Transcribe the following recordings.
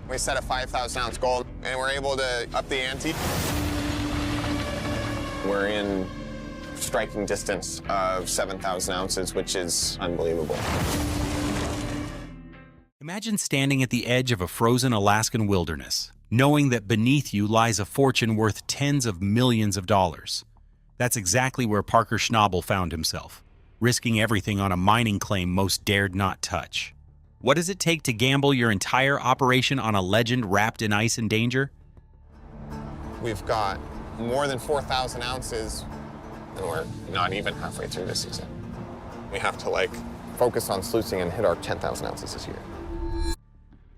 We set a 5,000 ounce goal, and we're able to up the ante. We're in striking distance of 7,000 ounces, which is unbelievable. Imagine standing at the edge of a frozen Alaskan wilderness, knowing that beneath you lies a fortune worth tens of millions of dollars. That's exactly where Parker Schnabel found himself, risking everything on a mining claim most dared not touch. What does it take to gamble your entire operation on a legend wrapped in ice and danger? We've got more than 4,000 ounces, and we're not even halfway through this season. We have to focus on sluicing and hit our 10,000 ounces this year.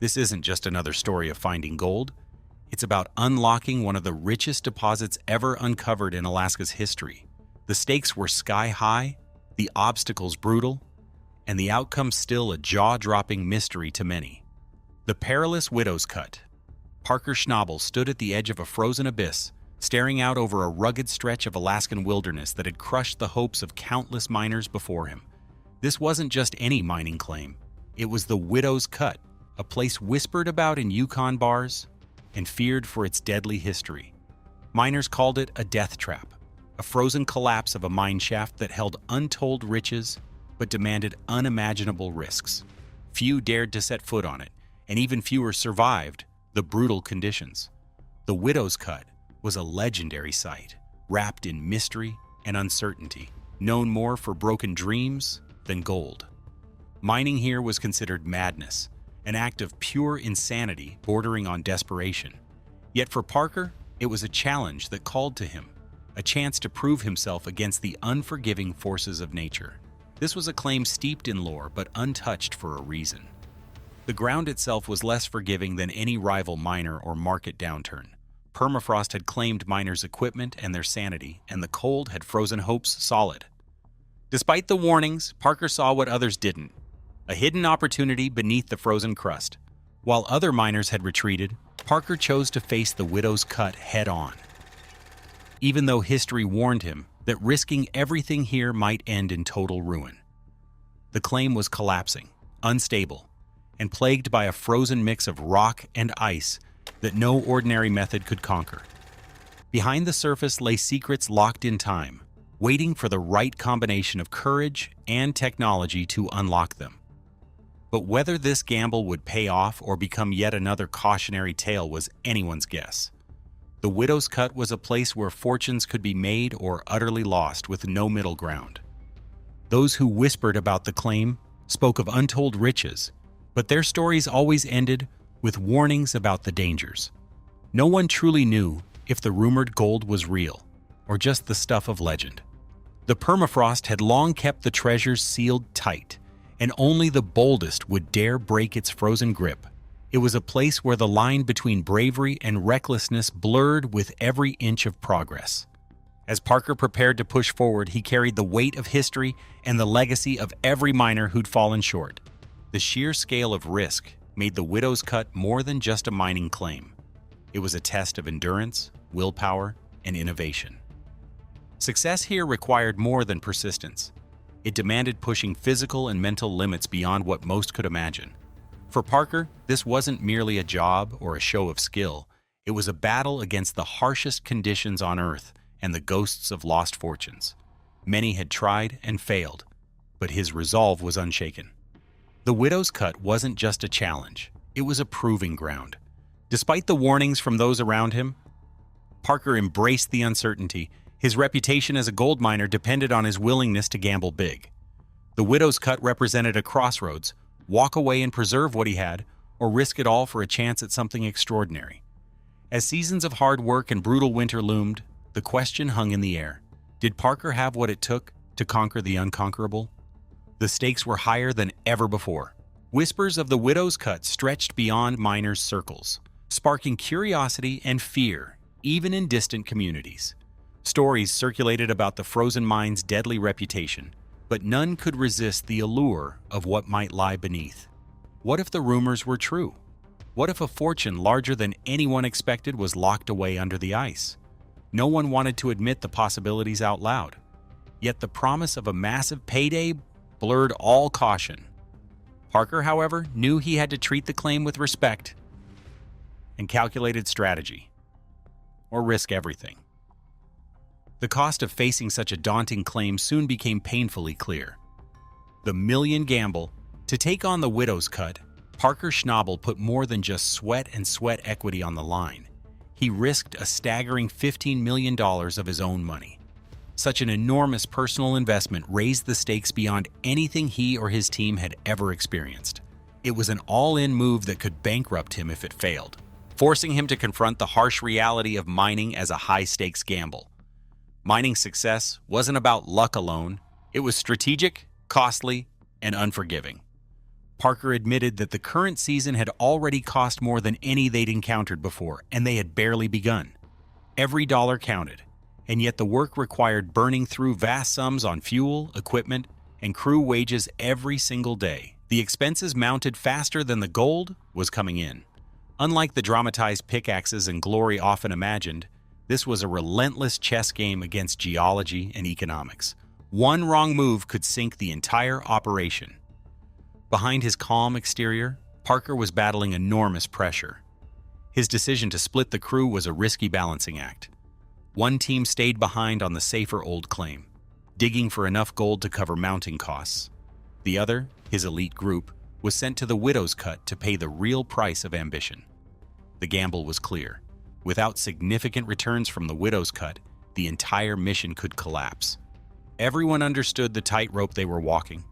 This isn't just another story of finding gold. It's about unlocking one of the richest deposits ever uncovered in Alaska's history. The stakes were sky high, the obstacles brutal, and the outcome still a jaw-dropping mystery to many. The perilous Widow's Cut. Parker Schnabel stood at the edge of a frozen abyss, staring out over a rugged stretch of Alaskan wilderness that had crushed the hopes of countless miners before him. This wasn't just any mining claim. It was the Widow's Cut, a place whispered about in Yukon bars and feared for its deadly history. Miners called it a death trap, a frozen collapse of a mine shaft that held untold riches but demanded unimaginable risks. Few dared to set foot on it, and even fewer survived the brutal conditions. The Widow's Cut was a legendary site, wrapped in mystery and uncertainty, known more for broken dreams than gold. Mining here was considered madness, an act of pure insanity bordering on desperation. Yet for Parker, it was a challenge that called to him, a chance to prove himself against the unforgiving forces of nature. This was a claim steeped in lore but untouched for a reason. The ground itself was less forgiving than any rival miner or market downturn. Permafrost had claimed miners' equipment and their sanity, and the cold had frozen hopes solid. Despite the warnings, Parker saw what others didn't: a hidden opportunity beneath the frozen crust. While other miners had retreated, Parker chose to face the Widow's Cut head-on. Even though history warned him that risking everything here might end in total ruin. The claim was collapsing, unstable, and plagued by a frozen mix of rock and ice that no ordinary method could conquer. Behind the surface lay secrets locked in time, waiting for the right combination of courage and technology to unlock them. But whether this gamble would pay off or become yet another cautionary tale was anyone's guess. The Widow's Cut was a place where fortunes could be made or utterly lost with no middle ground. Those who whispered about the claim spoke of untold riches, but their stories always ended with warnings about the dangers. No one truly knew if the rumored gold was real or just the stuff of legend. The permafrost had long kept the treasures sealed tight, and only the boldest would dare break its frozen grip. It was a place where the line between bravery and recklessness blurred with every inch of progress. As Parker prepared to push forward, he carried the weight of history and the legacy of every miner who'd fallen short. The sheer scale of risk made the Widow's Cut more than just a mining claim. It was a test of endurance, willpower, and innovation. Success here required more than persistence. It demanded pushing physical and mental limits beyond what most could imagine. For Parker, this wasn't merely a job or a show of skill. It was a battle against the harshest conditions on Earth and the ghosts of lost fortunes. Many had tried and failed, but his resolve was unshaken. The Widow's Cut wasn't just a challenge, it was a proving ground. Despite the warnings from those around him, Parker embraced the uncertainty. His reputation as a gold miner depended on his willingness to gamble big. The Widow's Cut represented a crossroads: walk away and preserve what he had, or risk it all for a chance at something extraordinary. As seasons of hard work and brutal winter loomed, the question hung in the air. Did Parker have what it took to conquer the unconquerable? The stakes were higher than ever before. Whispers of the Widow's Cut stretched beyond miners' circles, sparking curiosity and fear, even in distant communities. Stories circulated about the frozen mine's deadly reputation, but none could resist the allure of what might lie beneath. What if the rumors were true? What if a fortune larger than anyone expected was locked away under the ice? No one wanted to admit the possibilities out loud. Yet the promise of a massive payday blurred all caution. Parker, however, knew he had to treat the claim with respect. and calculated strategy, or risk everything. The cost of facing such a daunting claim soon became painfully clear. The million gamble. To take on the widow's cut, Parker Schnabel put more than just sweat and sweat equity on the line. He risked a staggering $15 million of his own money. Such an enormous personal investment raised the stakes beyond anything he or his team had ever experienced. It was an all-in move that could bankrupt him if it failed, forcing him to confront the harsh reality of mining as a high-stakes gamble. Mining success wasn't about luck alone. It was strategic, costly, and unforgiving. Parker admitted that the current season had already cost more than any they'd encountered before, and they had barely begun. Every dollar counted, and yet the work required burning through vast sums on fuel, equipment, and crew wages every single day. The expenses mounted faster than the gold was coming in. Unlike the dramatized pickaxes and glory often imagined, this was a relentless chess game against geology and economics. One wrong move could sink the entire operation. Behind his calm exterior, Parker was battling enormous pressure. His decision to split the crew was a risky balancing act. One team stayed behind on the safer old claim, digging for enough gold to cover mounting costs. The other, his elite group, was sent to the widow's cut to pay the real price of ambition. The gamble was clear. Without significant returns from the widow's cut, the entire mission could collapse. Everyone understood the tightrope they were walking,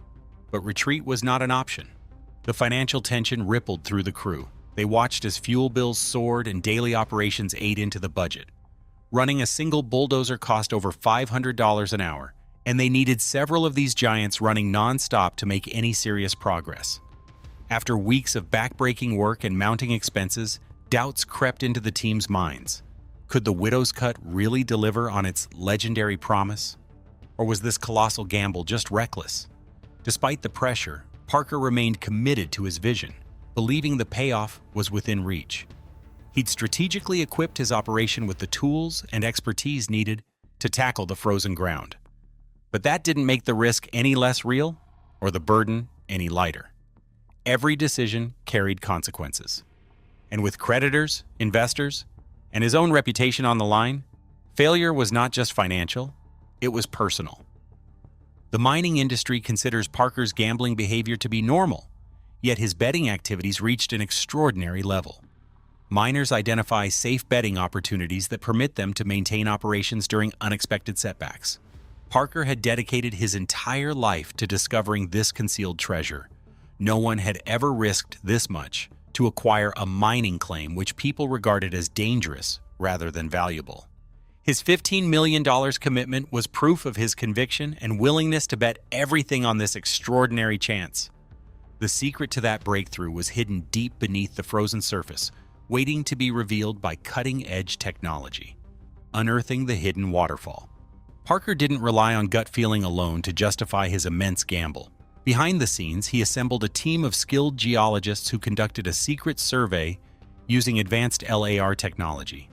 but retreat was not an option. The financial tension rippled through the crew. They watched as fuel bills soared and daily operations ate into the budget. Running a single bulldozer cost over $500 an hour, and they needed several of these giants running non-stop to make any serious progress. After weeks of backbreaking work and mounting expenses, doubts crept into the team's minds. Could the widow's cut really deliver on its legendary promise? Or was this colossal gamble just reckless? Despite the pressure, Parker remained committed to his vision, believing the payoff was within reach. He'd strategically equipped his operation with the tools and expertise needed to tackle the frozen ground. But that didn't make the risk any less real or the burden any lighter. Every decision carried consequences. And with creditors, investors, and his own reputation on the line, failure was not just financial, it was personal. The mining industry considers Parker's gambling behavior to be normal, yet his betting activities reached an extraordinary level. Miners identify safe betting opportunities that permit them to maintain operations during unexpected setbacks. Parker had dedicated his entire life to discovering this concealed treasure. No one had ever risked this much to acquire a mining claim which people regarded as dangerous rather than valuable. His $15 million commitment was proof of his conviction and willingness to bet everything on this extraordinary chance. The secret to that breakthrough was hidden deep beneath the frozen surface, waiting to be revealed by cutting-edge technology. Unearthing the hidden waterfall. Parker didn't rely on gut feeling alone to justify his immense gamble. Behind the scenes, he assembled a team of skilled geologists who conducted a secret survey using advanced LAR technology.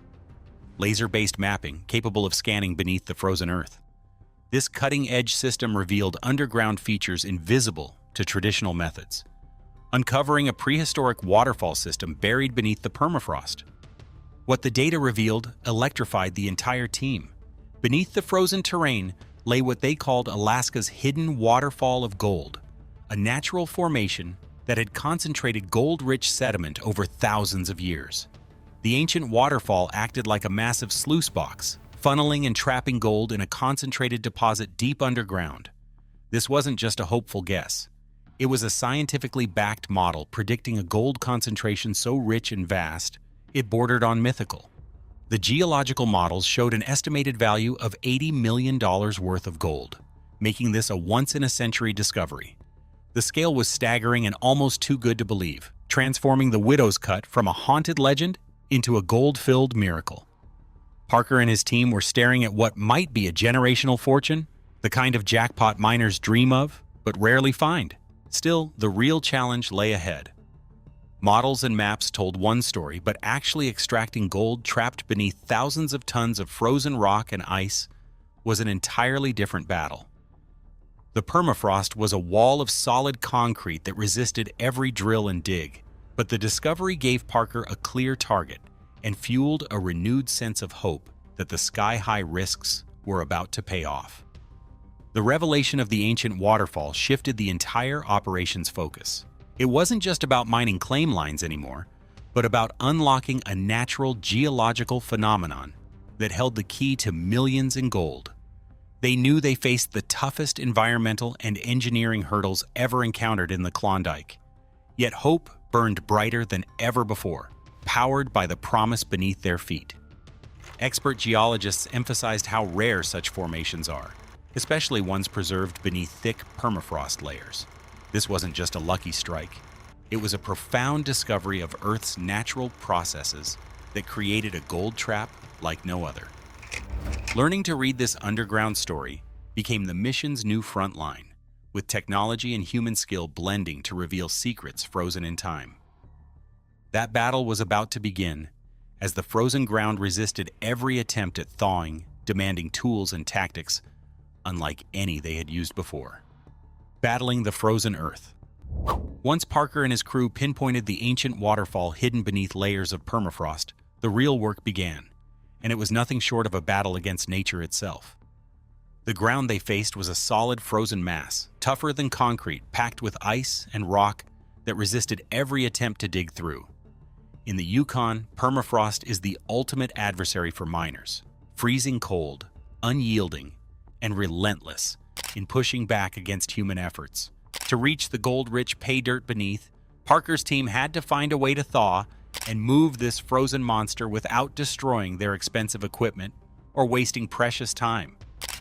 Laser-based mapping capable of scanning beneath the frozen earth. This cutting-edge system revealed underground features invisible to traditional methods, uncovering a prehistoric waterfall system buried beneath the permafrost. What the data revealed electrified the entire team. Beneath the frozen terrain lay what they called Alaska's hidden waterfall of gold, a natural formation that had concentrated gold-rich sediment over thousands of years. The ancient waterfall acted like a massive sluice box, funneling and trapping gold in a concentrated deposit deep underground. This wasn't just a hopeful guess. It was a scientifically backed model predicting a gold concentration so rich and vast, it bordered on mythical. The geological models showed an estimated value of $80 million worth of gold, making this a once-in-a-century discovery. The scale was staggering and almost too good to believe, transforming the widow's cut from a haunted legend into a gold-filled miracle. Parker and his team were staring at what might be a generational fortune, the kind of jackpot miners dream of, but rarely find. Still, the real challenge lay ahead. Models and maps told one story, but actually extracting gold trapped beneath thousands of tons of frozen rock and ice was an entirely different battle. The permafrost was a wall of solid concrete that resisted every drill and dig, But the discovery gave Parker a clear target and fueled a renewed sense of hope that the sky-high risks were about to pay off. The revelation of the ancient waterfall shifted the entire operation's focus. It wasn't just about mining claim lines anymore, but about unlocking a natural geological phenomenon that held the key to millions in gold. They knew they faced the toughest environmental and engineering hurdles ever encountered in the Klondike. Yet hope burned brighter than ever before, powered by the promise beneath their feet. Expert geologists emphasized how rare such formations are, especially ones preserved beneath thick permafrost layers. This wasn't just a lucky strike. It was a profound discovery of Earth's natural processes that created a gold trap like no other. Learning to read this underground story became the mission's new front line, with technology and human skill blending to reveal secrets frozen in time. That battle was about to begin, as the frozen ground resisted every attempt at thawing, demanding tools and tactics unlike any they had used before. Battling the frozen Earth. Once Parker and his crew pinpointed the ancient waterfall hidden beneath layers of permafrost, the real work began, and it was nothing short of a battle against nature itself. The ground they faced was a solid frozen mass, tougher than concrete, packed with ice and rock that resisted every attempt to dig through. In the Yukon, permafrost is the ultimate adversary for miners, freezing cold, unyielding, and relentless in pushing back against human efforts. To reach the gold-rich pay dirt beneath, Parker's team had to find a way to thaw and move this frozen monster without destroying their expensive equipment or wasting precious time.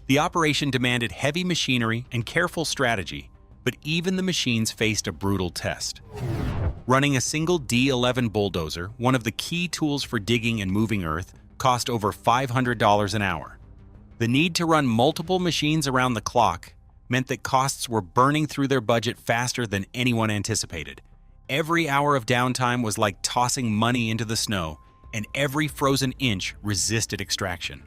The operation demanded heavy machinery and careful strategy, but even the machines faced a brutal test. Running a single D11 bulldozer, one of the key tools for digging and moving earth, cost over $500 an hour. The need to run multiple machines around the clock meant that costs were burning through their budget faster than anyone anticipated. Every hour of downtime was like tossing money into the snow, and every frozen inch resisted extraction.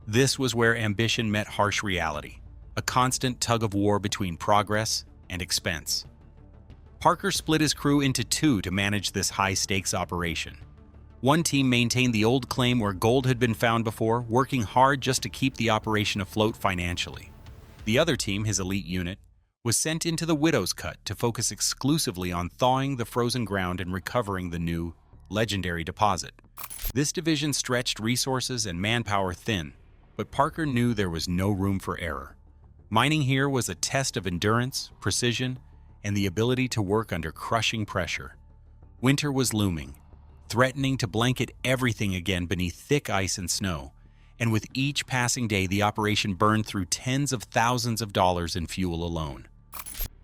This was where ambition met harsh reality, a constant tug-of-war between progress and expense. Parker split his crew into two to manage this high-stakes operation. One team maintained the old claim where gold had been found before, working hard just to keep the operation afloat financially. The other team, his elite unit, was sent into the Widow's Cut to focus exclusively on thawing the frozen ground and recovering the new, legendary deposit. This division stretched resources and manpower thin, but Parker knew there was no room for error. Mining here was a test of endurance, precision, and the ability to work under crushing pressure. Winter was looming, threatening to blanket everything again beneath thick ice and snow, and with each passing day the operation burned through tens of thousands of dollars in fuel alone.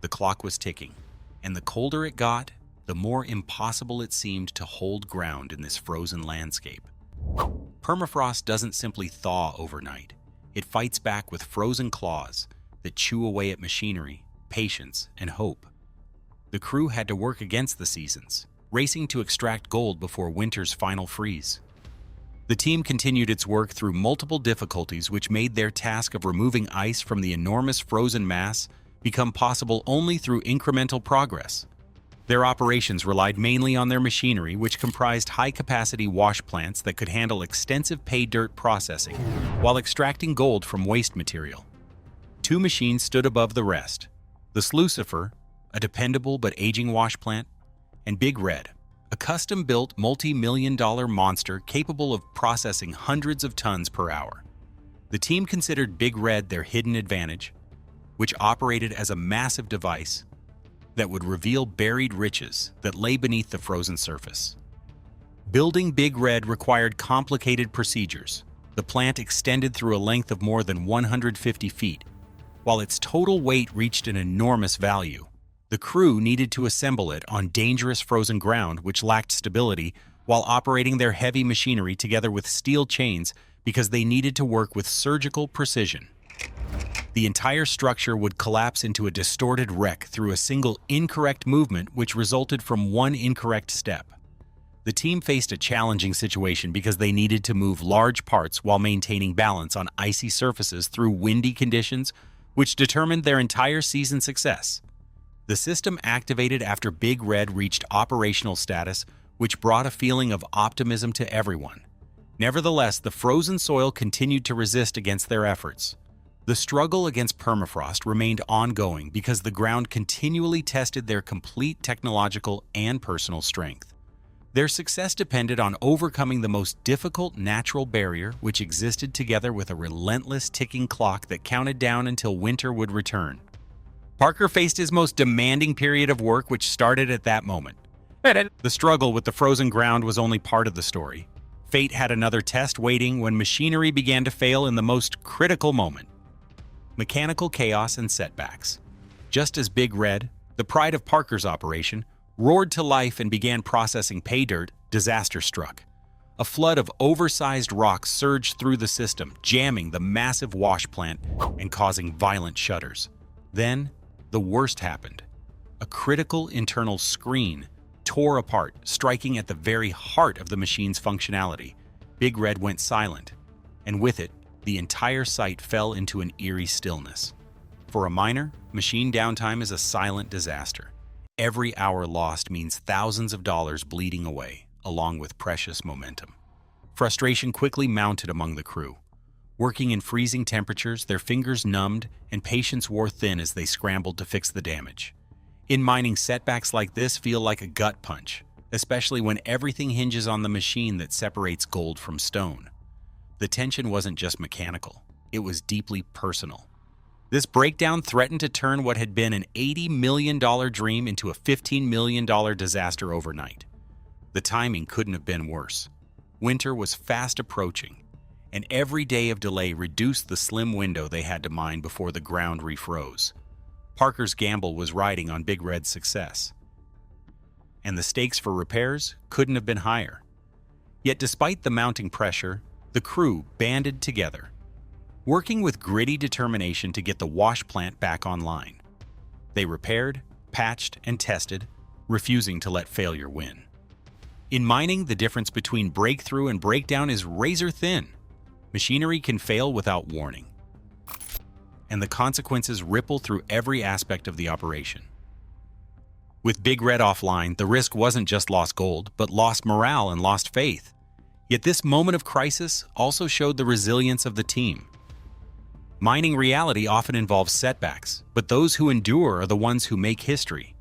The clock was ticking, and the colder it got, the more impossible it seemed to hold ground in this frozen landscape. Permafrost doesn't simply thaw overnight. It fights back with frozen claws that chew away at machinery, patience, and hope. The crew had to work against the seasons, racing to extract gold before winter's final freeze. The team continued its work through multiple difficulties which made their task of removing ice from the enormous frozen mass become possible only through incremental progress. Their operations relied mainly on their machinery, which comprised high-capacity wash plants that could handle extensive pay dirt processing while extracting gold from waste material. Two machines stood above the rest: the Slucifer, a dependable but aging wash plant, and Big Red, a custom-built multi-million-dollar monster capable of processing hundreds of tons per hour. The team considered Big Red their hidden advantage, which operated as a massive device that would reveal buried riches that lay beneath the frozen surface. Building Big Red required complicated procedures. The plant extended through a length of more than 150 feet, while its total weight reached an enormous value. The crew needed to assemble it on dangerous frozen ground which lacked stability while operating their heavy machinery together with steel chains because they needed to work with surgical precision. The entire structure would collapse into a distorted wreck through a single incorrect movement which resulted from one incorrect step. The team faced a challenging situation because they needed to move large parts while maintaining balance on icy surfaces through windy conditions which determined their entire season's success. The system activated after Big Red reached operational status, which brought a feeling of optimism to everyone. Nevertheless, the frozen soil continued to resist against their efforts. The struggle against permafrost remained ongoing because the ground continually tested their complete technological and personal strength. Their success depended on overcoming the most difficult natural barrier, which existed together with a relentless ticking clock that counted down until winter would return. Parker faced his most demanding period of work, which started at that moment. The struggle with the frozen ground was only part of the story. Fate had another test waiting when machinery began to fail in the most critical moment. Mechanical chaos and setbacks. Just as Big Red, the pride of Parker's operation, roared to life and began processing pay dirt, disaster struck. A flood of oversized rocks surged through the system, jamming the massive wash plant and causing violent shudders. Then, the worst happened. A critical internal screen tore apart, striking at the very heart of the machine's functionality. Big Red went silent, and with it, the entire site fell into an eerie stillness. For a miner, machine downtime is a silent disaster. Every hour lost means thousands of dollars bleeding away, along with precious momentum. Frustration quickly mounted among the crew. Working in freezing temperatures, their fingers numbed and patience wore thin as they scrambled to fix the damage. In mining, setbacks like this feel like a gut punch, especially when everything hinges on the machine that separates gold from stone. The tension wasn't just mechanical, it was deeply personal. This breakdown threatened to turn what had been an $80 million dream into a $15 million disaster overnight. The timing couldn't have been worse. Winter was fast approaching, and every day of delay reduced the slim window they had to mine before the ground refroze. Parker's gamble was riding on Big Red's success, and the stakes for repairs couldn't have been higher. Yet despite the mounting pressure, the crew banded together, working with gritty determination to get the wash plant back online. They repaired, patched, and tested, refusing to let failure win. In mining, the difference between breakthrough and breakdown is razor thin. Machinery can fail without warning, and the consequences ripple through every aspect of the operation. With Big Red offline, the risk wasn't just lost gold, but lost morale and lost faith. Yet this moment of crisis also showed the resilience of the team. Mining reality often involves setbacks, but those who endure are the ones who make history.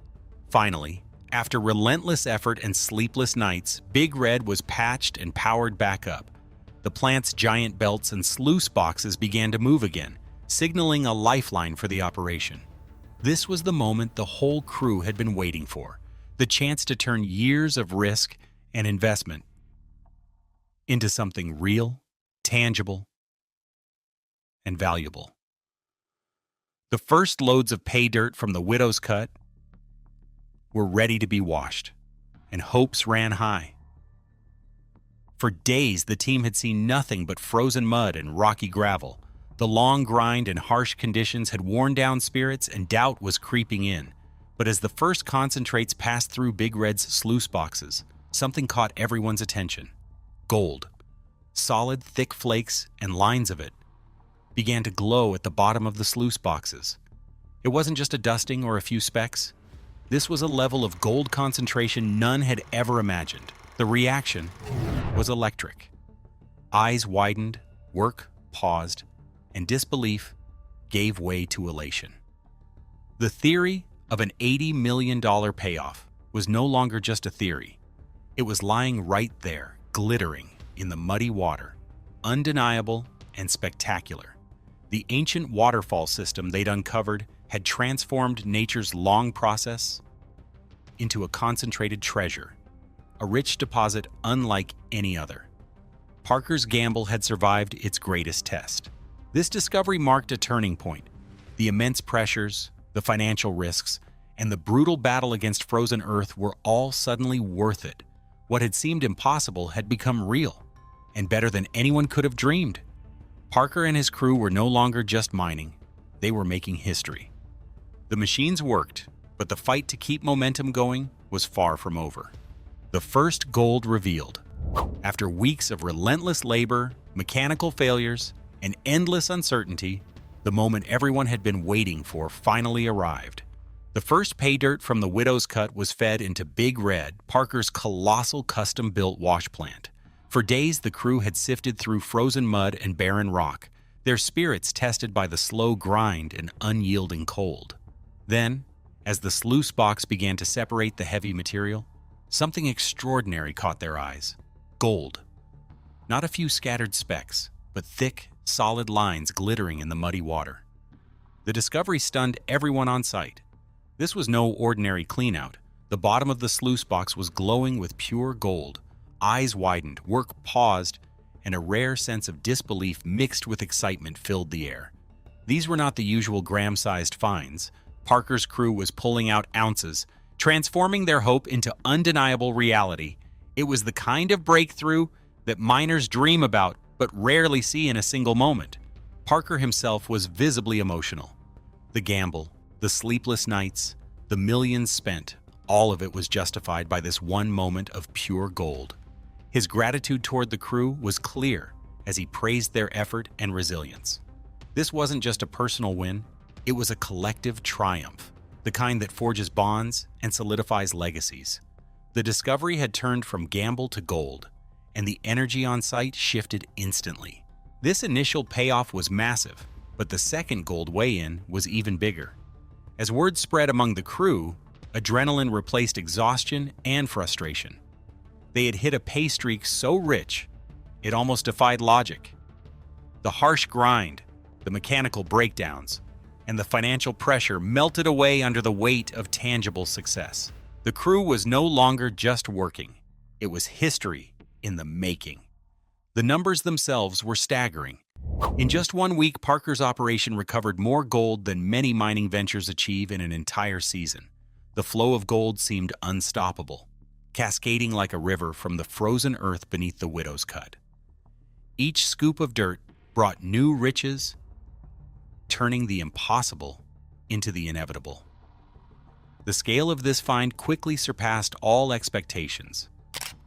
Finally, after relentless effort and sleepless nights, Big Red was patched and powered back up. The plant's giant belts and sluice boxes began to move again, signaling a lifeline for the operation. This was the moment the whole crew had been waiting for, the chance to turn years of risk and investment into something real, tangible, and valuable. The first loads of pay dirt from the Widow's Cut were ready to be washed, and hopes ran high. For days, the team had seen nothing but frozen mud and rocky gravel. The long grind and harsh conditions had worn down spirits, and doubt was creeping in. But as the first concentrates passed through Big Red's sluice boxes, something caught everyone's attention. Gold. Solid, thick flakes and lines of it began to glow at the bottom of the sluice boxes. It wasn't just a dusting or a few specks. This was a level of gold concentration none had ever imagined. The reaction was electric. Eyes widened, work paused, and disbelief gave way to elation. The theory of an $80 million payoff was no longer just a theory. It was lying right there, glittering in the muddy water, undeniable and spectacular. The ancient waterfall system they'd uncovered had transformed nature's long process into a concentrated treasure, a rich deposit unlike any other. Parker's gamble had survived its greatest test. This discovery marked a turning point. The immense pressures, the financial risks, and the brutal battle against frozen earth were all suddenly worth it. What had seemed impossible had become real, and better than anyone could have dreamed. Parker and his crew were no longer just mining, they were making history. The machines worked, but the fight to keep momentum going was far from over. The first gold revealed. After weeks of relentless labor, mechanical failures, and endless uncertainty, the moment everyone had been waiting for finally arrived. The first pay dirt from the Widow's Cut was fed into Big Red, Parker's colossal custom-built wash plant. For days, the crew had sifted through frozen mud and barren rock, their spirits tested by the slow grind and unyielding cold. Then, as the sluice box began to separate the heavy material, something extraordinary caught their eyes. Gold. Not a few scattered specks, but thick, solid lines glittering in the muddy water. The discovery stunned everyone on site. This was no ordinary cleanout. The bottom of the sluice box was glowing with pure gold. Eyes widened, work paused, and a rare sense of disbelief mixed with excitement filled the air. These were not the usual gram-sized finds. Parker's crew was pulling out ounces, transforming their hope into undeniable reality. It was the kind of breakthrough that miners dream about but rarely see in a single moment. Parker himself was visibly emotional. The gamble, the sleepless nights, the millions spent, all of it was justified by this one moment of pure gold. His gratitude toward the crew was clear as he praised their effort and resilience. This wasn't just a personal win, it was a collective triumph, the kind that forges bonds and solidifies legacies. The discovery had turned from gamble to gold, and the energy on site shifted instantly. This initial payoff was massive, but the second gold weigh-in was even bigger. As word spread among the crew, adrenaline replaced exhaustion and frustration. They had hit a pay streak so rich, it almost defied logic. The harsh grind, the mechanical breakdowns, and the financial pressure melted away under the weight of tangible success. The crew was no longer just working. It was history in the making. The numbers themselves were staggering. In just 1 week, Parker's operation recovered more gold than many mining ventures achieve in an entire season. The flow of gold seemed unstoppable, cascading like a river from the frozen earth beneath the Widow's Cut. Each scoop of dirt brought new riches, turning the impossible into the inevitable. The scale of this find quickly surpassed all expectations.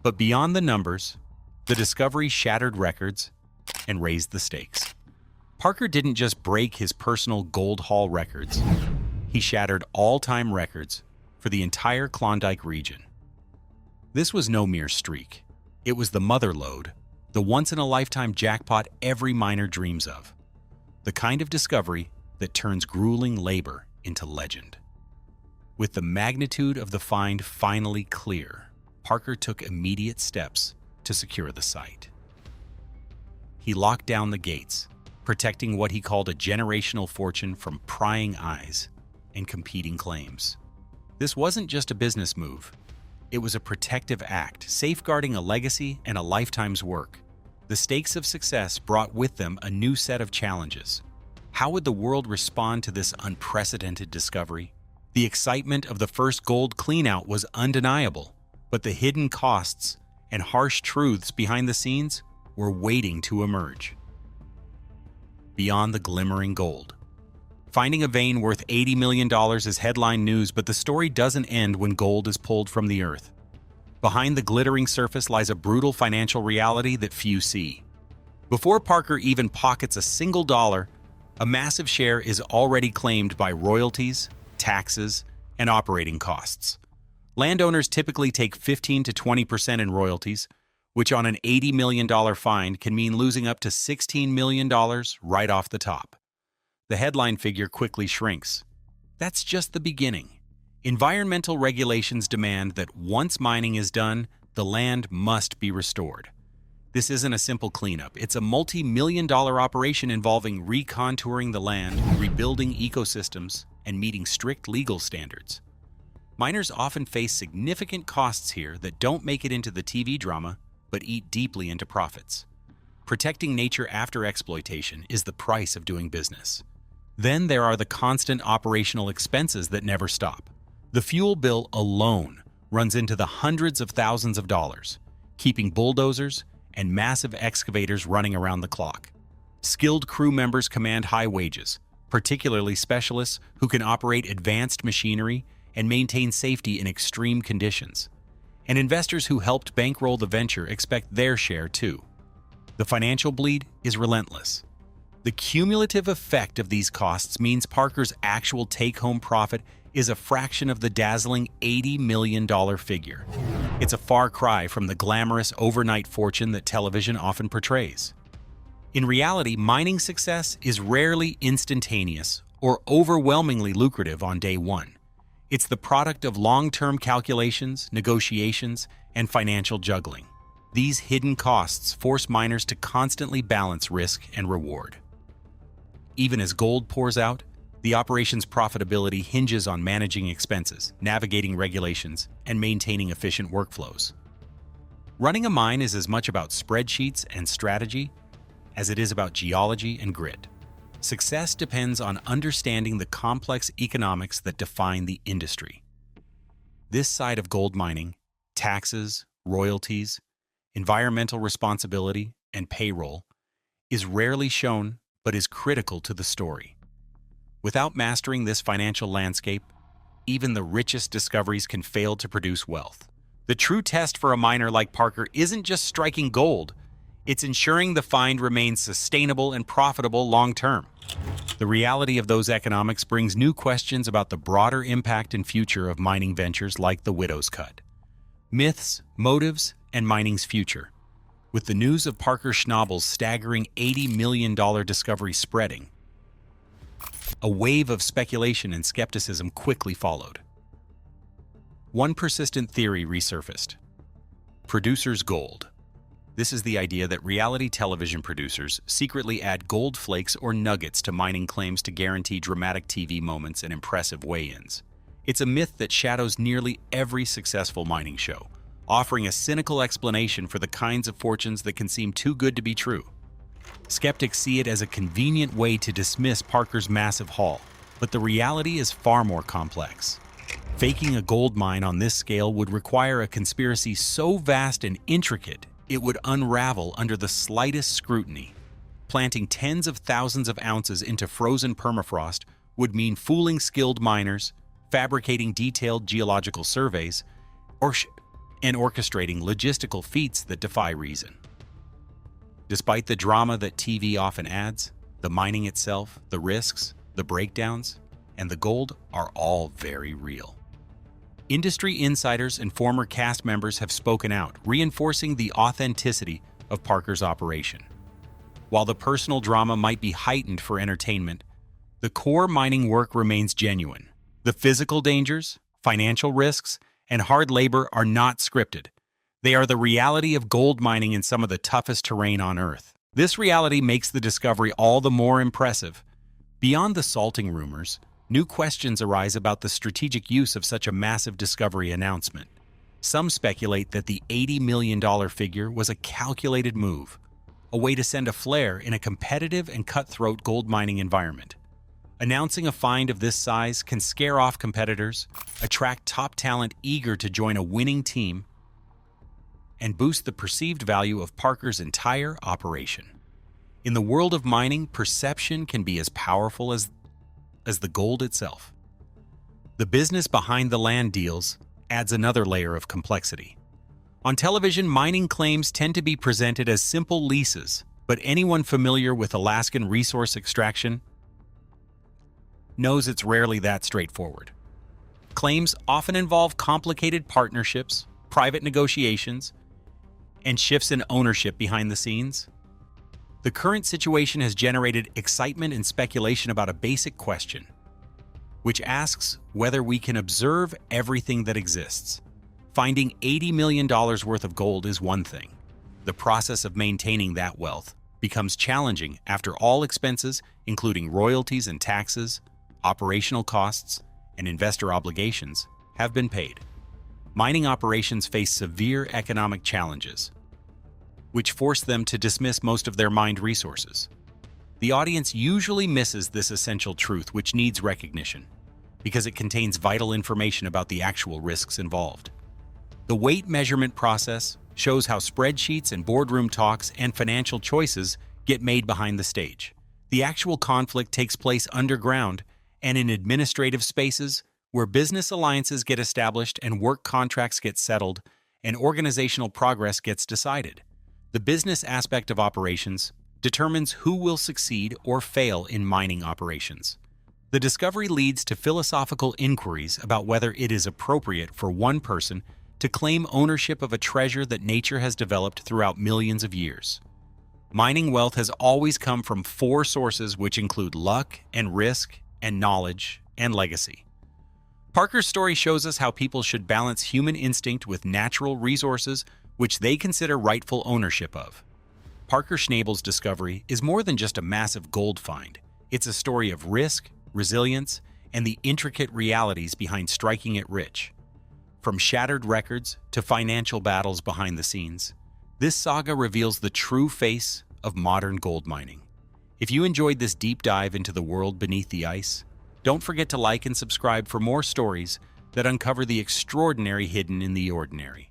But beyond the numbers, the discovery shattered records and raised the stakes. Parker didn't just break his personal gold haul records, he shattered all-time records for the entire Klondike region. This was no mere streak. It was the mother lode, the once-in-a-lifetime jackpot every miner dreams of. The kind of discovery that turns grueling labor into legend. With the magnitude of the find finally clear, Parker took immediate steps to secure the site. He locked down the gates, protecting what he called a generational fortune from prying eyes and competing claims. This wasn't just a business move. It was a protective act, safeguarding a legacy and a lifetime's work. The stakes of success brought with them a new set of challenges. How would the world respond to this unprecedented discovery? The excitement of the first gold cleanout was undeniable, but the hidden costs and harsh truths behind the scenes were waiting to emerge. Beyond the glimmering gold. Finding a vein worth $80 million is headline news, but the story doesn't end when gold is pulled from the earth. Behind the glittering surface lies a brutal financial reality that few see. Before Parker even pockets a single dollar, a massive share is already claimed by royalties, taxes, and operating costs. Landowners typically take 15 to 20% in royalties, which on an $80 million find can mean losing up to $16 million right off the top. The headline figure quickly shrinks. That's just the beginning. Environmental regulations demand that once mining is done, the land must be restored. This isn't a simple cleanup. It's a multi-million-dollar operation involving recontouring the land, rebuilding ecosystems, and meeting strict legal standards. Miners often face significant costs here that don't make it into the TV drama, but eat deeply into profits. Protecting nature after exploitation is the price of doing business. Then there are the constant operational expenses that never stop. The fuel bill alone runs into the hundreds of thousands of dollars, keeping bulldozers and massive excavators running around the clock. Skilled crew members command high wages, particularly specialists who can operate advanced machinery and maintain safety in extreme conditions. And investors who helped bankroll the venture expect their share too. The financial bleed is relentless. The cumulative effect of these costs means Parker's actual take-home profit is a fraction of the dazzling $80 million figure. It's a far cry from the glamorous overnight fortune that television often portrays. In reality, mining success is rarely instantaneous or overwhelmingly lucrative on day one. It's the product of long-term calculations, negotiations, and financial juggling. These hidden costs force miners to constantly balance risk and reward. Even as gold pours out, the operation's profitability hinges on managing expenses, navigating regulations, and maintaining efficient workflows. Running a mine is as much about spreadsheets and strategy as it is about geology and grit. Success depends on understanding the complex economics that define the industry. This side of gold mining, taxes, royalties, environmental responsibility, and payroll, is rarely shown but is critical to the story. Without mastering this financial landscape, even the richest discoveries can fail to produce wealth. The true test for a miner like Parker isn't just striking gold, it's ensuring the find remains sustainable and profitable long-term. The reality of those economics brings new questions about the broader impact and future of mining ventures like the Widow's Cut. Myths, motives, and mining's future. With the news of Parker Schnabel's staggering $80 million discovery spreading, a wave of speculation and skepticism quickly followed. One persistent theory resurfaced: producer's gold. This is the idea that reality television producers secretly add gold flakes or nuggets to mining claims to guarantee dramatic TV moments and impressive weigh-ins. It's a myth that shadows nearly every successful mining show, offering a cynical explanation for the kinds of fortunes that can seem too good to be true. Skeptics see it as a convenient way to dismiss Parker's massive haul, but the reality is far more complex. Faking a gold mine on this scale would require a conspiracy so vast and intricate it would unravel under the slightest scrutiny. Planting tens of thousands of ounces into frozen permafrost would mean fooling skilled miners, fabricating detailed geological surveys, and orchestrating logistical feats that defy reason. Despite the drama that TV often adds, the mining itself, the risks, the breakdowns, and the gold are all very real. Industry insiders and former cast members have spoken out, reinforcing the authenticity of Parker's operation. While the personal drama might be heightened for entertainment, the core mining work remains genuine. The physical dangers, financial risks, and hard labor are not scripted. They are the reality of gold mining in some of the toughest terrain on Earth. This reality makes the discovery all the more impressive. Beyond the salting rumors, new questions arise about the strategic use of such a massive discovery announcement. Some speculate that the $80 million figure was a calculated move, a way to send a flare in a competitive and cutthroat gold mining environment. Announcing a find of this size can scare off competitors, attract top talent eager to join a winning team, and boost the perceived value of Parker's entire operation. In the world of mining, perception can be as powerful as the gold itself. The business behind the land deals adds another layer of complexity. On television, mining claims tend to be presented as simple leases, but anyone familiar with Alaskan resource extraction knows it's rarely that straightforward. Claims often involve complicated partnerships, private negotiations, and shifts in ownership behind the scenes. The current situation has generated excitement and speculation about a basic question, which asks whether we can observe everything that exists. Finding $80 million worth of gold is one thing. The process of maintaining that wealth becomes challenging after all expenses, including royalties and taxes, operational costs, and investor obligations, have been paid. Mining operations face severe economic challenges, which force them to dismiss most of their mined resources. The audience usually misses this essential truth, which needs recognition, because it contains vital information about the actual risks involved. The weight measurement process shows how spreadsheets and boardroom talks and financial choices get made behind the stage. The actual conflict takes place underground and in administrative spaces where business alliances get established and work contracts get settled and organizational progress gets decided. The business aspect of operations determines who will succeed or fail in mining operations. The discovery leads to philosophical inquiries about whether it is appropriate for one person to claim ownership of a treasure that nature has developed throughout millions of years. Mining wealth has always come from four sources, which include luck and risk and knowledge and legacy. Parker's story shows us how people should balance human instinct with natural resources which they consider rightful ownership of. Parker Schnabel's discovery is more than just a massive gold find. It's a story of risk, resilience, and the intricate realities behind striking it rich. From shattered records to financial battles behind the scenes, this saga reveals the true face of modern gold mining. If you enjoyed this deep dive into the world beneath the ice, don't forget to like and subscribe for more stories that uncover the extraordinary hidden in the ordinary.